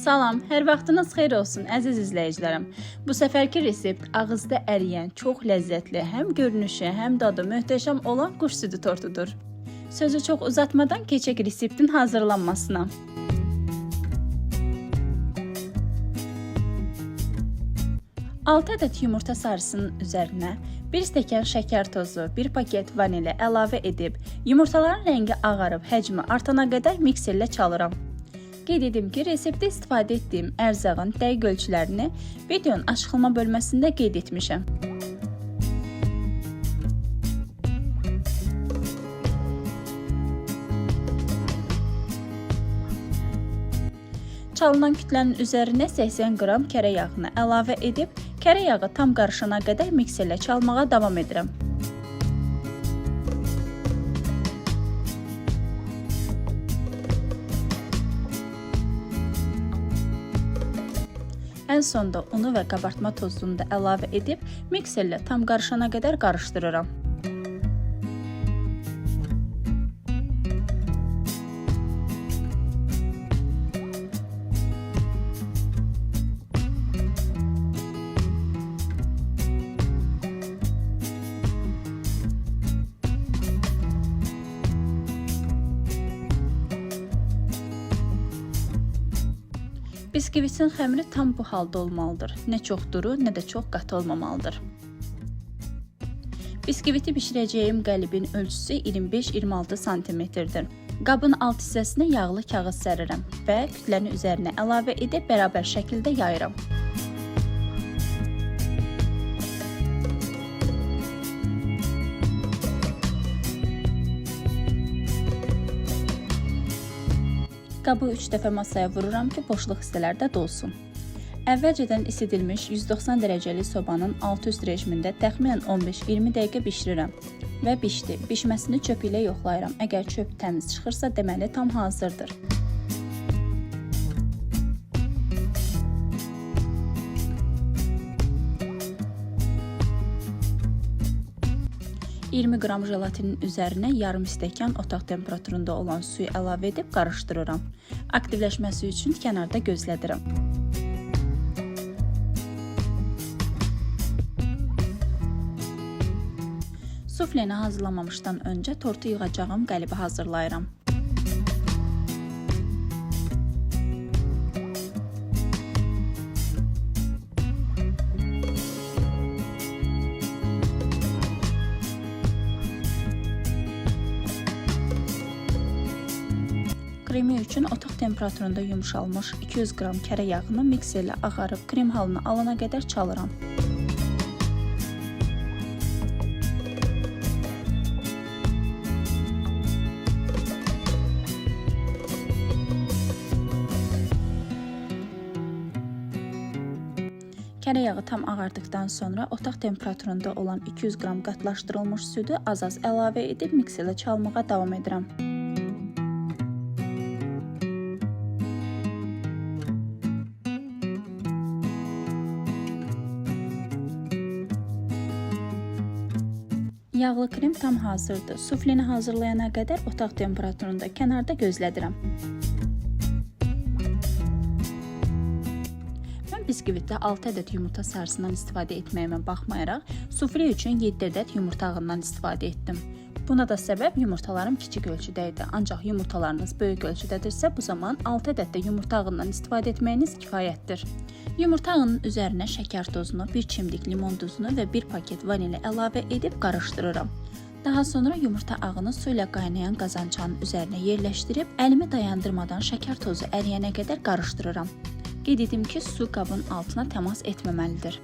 Salam, hər vaxtınız xeyir olsun əziz izləyicilərim. Bu səfərki resept ağızda əriyən, çox ləzzətli, həm görünüşü, həm dadı möhtəşəm olan quş südü tortudur. Sözü çox uzatmadan keçək reseptin hazırlanmasına. Altı ədəd yumurta sarısının üzərinə 1 stəkan şəkər tozu, 1 paket vanili əlavə edib, yumurtaların rəngi ağarıb, həcmi artana qədər mikserlə çalıram. Qeyd edim ki, reseptdə istifadə etdiyim ərzağın dəqiq ölçülərini videonun açıqlama bölməsində qeyd etmişəm. Çalınan kütlənin üzərinə 80 qram kərə yağını əlavə edib, kərə yağı tam qarışana qədər mikserlə çalmağa davam edirəm. Ən sonda unu və qabartma tozunu da əlavə edib, mikserlə tam qarışana qədər qarışdırıram. Biskivitin xəmiri tam bu halda olmalıdır. Nə çox duru, nə də çox qatı olmamalıdır. Biskiviti bişirəcəyim qəlibin ölçüsü 25-26 cm-dir. Qabın alt hissəsinə yağlı kağız sərirəm və kütlənin üzərinə əlavə edib bərabər şəkildə yayıram. Qabı 3 dəfə masaya vururam ki, boşluq hissələrdə dolsun. Əvvəlcədən isidilmiş 190 dərəcəli sobanın alt-üst rejimində təxminən 15-20 dəqiqə bişirirəm və bişdi. Bişməsini çöp ilə yoxlayıram. Əgər çöp təmiz çıxırsa, deməli tam hazırdır. $20 qram jelatinin üzərinə yarım stəkan otaq temperaturunda olan suyu əlavə edib qarışdırıram. Aktivləşməsi üçün kənarda gözlədirəm. Sufleni hazırlamamışdan öncə tortu yığacağım qəlibi hazırlayıram. Kremi üçün otaq temperaturunda yumşalmış 200 qram kərə yağını mikserlə ağarıb krem halına alana qədər çalıram. Kərə yağı tam ağardıqdan sonra otaq temperaturunda olan 200 qram qatlaşdırılmış südü az-az əlavə edib mikserlə çalmağa davam edirəm. Yağlı krem tam hazırdır. Sufleni hazırlayana qədər otaq temperaturunda kənarda gözlədirəm. Mən biskvitdə 6 ədəd yumurta sarısından istifadə etməyimə baxmayaraq, sufle üçün 7 ədəd yumurta ağından istifadə etdim. Buna da səbəb yumurtalarım kiçik ölçüdə idi. Ancaq yumurtalarınız böyük ölçüdədirsə, bu zaman 6 ədəd də yumurta ağından istifadə etməyiniz kifayətdir. Yumurta ağının üzərinə şəkər tozunu, 1 çimdik limon duzunu və 1 paket vanili əlavə edib qarışdırıram. Daha sonra yumurta ağını su ilə qaynayan qazançanın üzərinə yerləşdirib, əlimi dayandırmadan şəkər tozu əriyənə qədər qarışdırıram. Qeyd edim ki, su qabın altına təmas etməməlidir.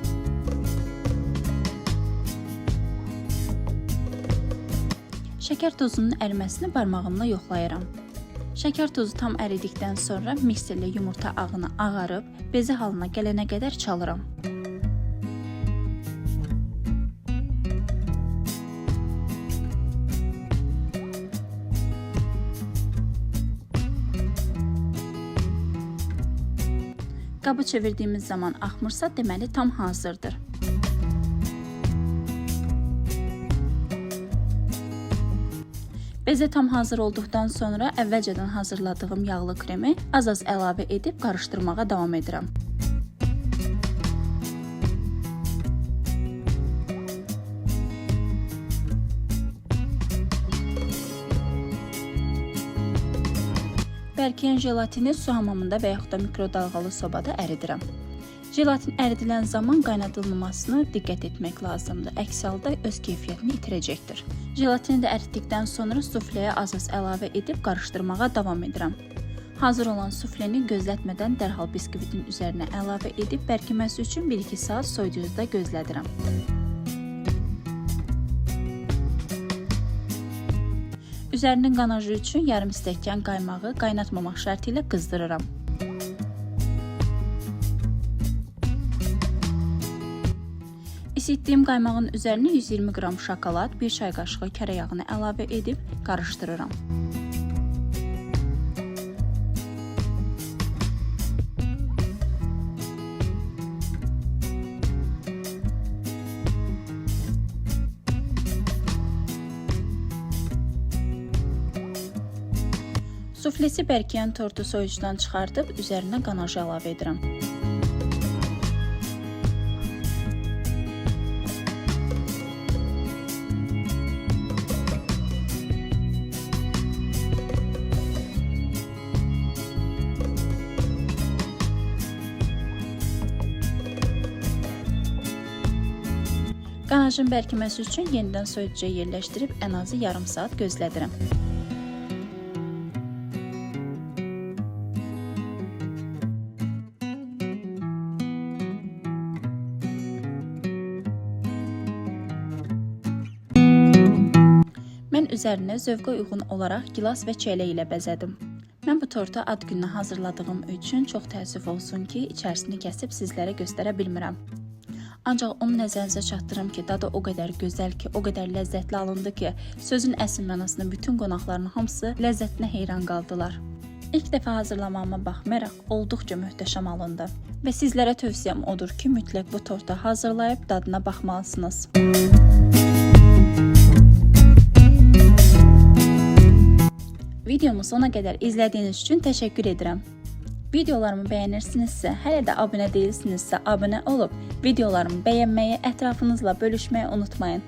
Şəkər tozunun əriməsini barmağımla yoxlayıram. Şəkər tozu tam əridikdən sonra mikserlə yumurta ağını ağarıb, bezi halına gələnə qədər çalıram. Qabı çevirdiyimiz zaman axmırsa, deməli tam hazırdır. Bezə tam hazır olduqdan sonra əvvəlcədən hazırladığım yağlı kremi az-az əlavə edib qarışdırmağa davam edirəm. Bərkiyən jelatini su hamamında və yaxud da mikrodalğalı sobada əridirəm. Jelatin əridilən zaman qaynadılmamasına diqqət etmək lazımdır. Əks halda öz keyfiyyətini itirəcəkdir. Jelatini də əritdikdən sonra sufləyə az-az əlavə edib qarışdırmağa davam edirəm. Hazır olan sufleni gözlətmədən dərhal biskvitin üzərinə əlavə edib bərkiməsi üçün 1-2 saat soyuducuda gözlədirəm. Üzərinin qanajı üçün yarım stəkan qaymağı qaynatmamaq şərti ilə qızdırıram. İsitdiyim qaymağın üzərinə 120 qram şokolad, 1 çay qaşığı kərə yağını əlavə edib qarışdırıram. Suflesi bərkiyən tortu soyucudan çıxardıb üzərinə qanajı əlavə edirəm. Qanajın bərkiməsi üçün yenidən soyuducuya yerləşdirib ən azı yarım saat gözlədirəm. Mən üzərinə zövqə uyğun olaraq gilas və çəllək ilə bəzədim. Mən bu tortu ad gününə hazırladığım üçün çox təəssüf olsun ki, içərisini kəsib sizlərə göstərə bilmirəm. Ancaq onu nəzərinizə çatdırım ki, dadı o qədər gözəl ki, o qədər ləzzətli alındı ki, sözün əsl mənasında bütün qonaqların hamısı ləzzətinə heyran qaldılar. İlk dəfə hazırlamağıma baxmayaraq olduqca möhtəşəm alındı və sizlərə tövsiyəm odur ki, mütləq bu tortu hazırlayıb dadına baxmalısınız. Videomu sona qədər izlədiyiniz üçün təşəkkür edirəm. Videolarımı bəyənirsinizsə, hələ də abunə deyilsinizsə, abunə olub videolarımı bəyənməyi, ətrafınızla bölüşməyi unutmayın.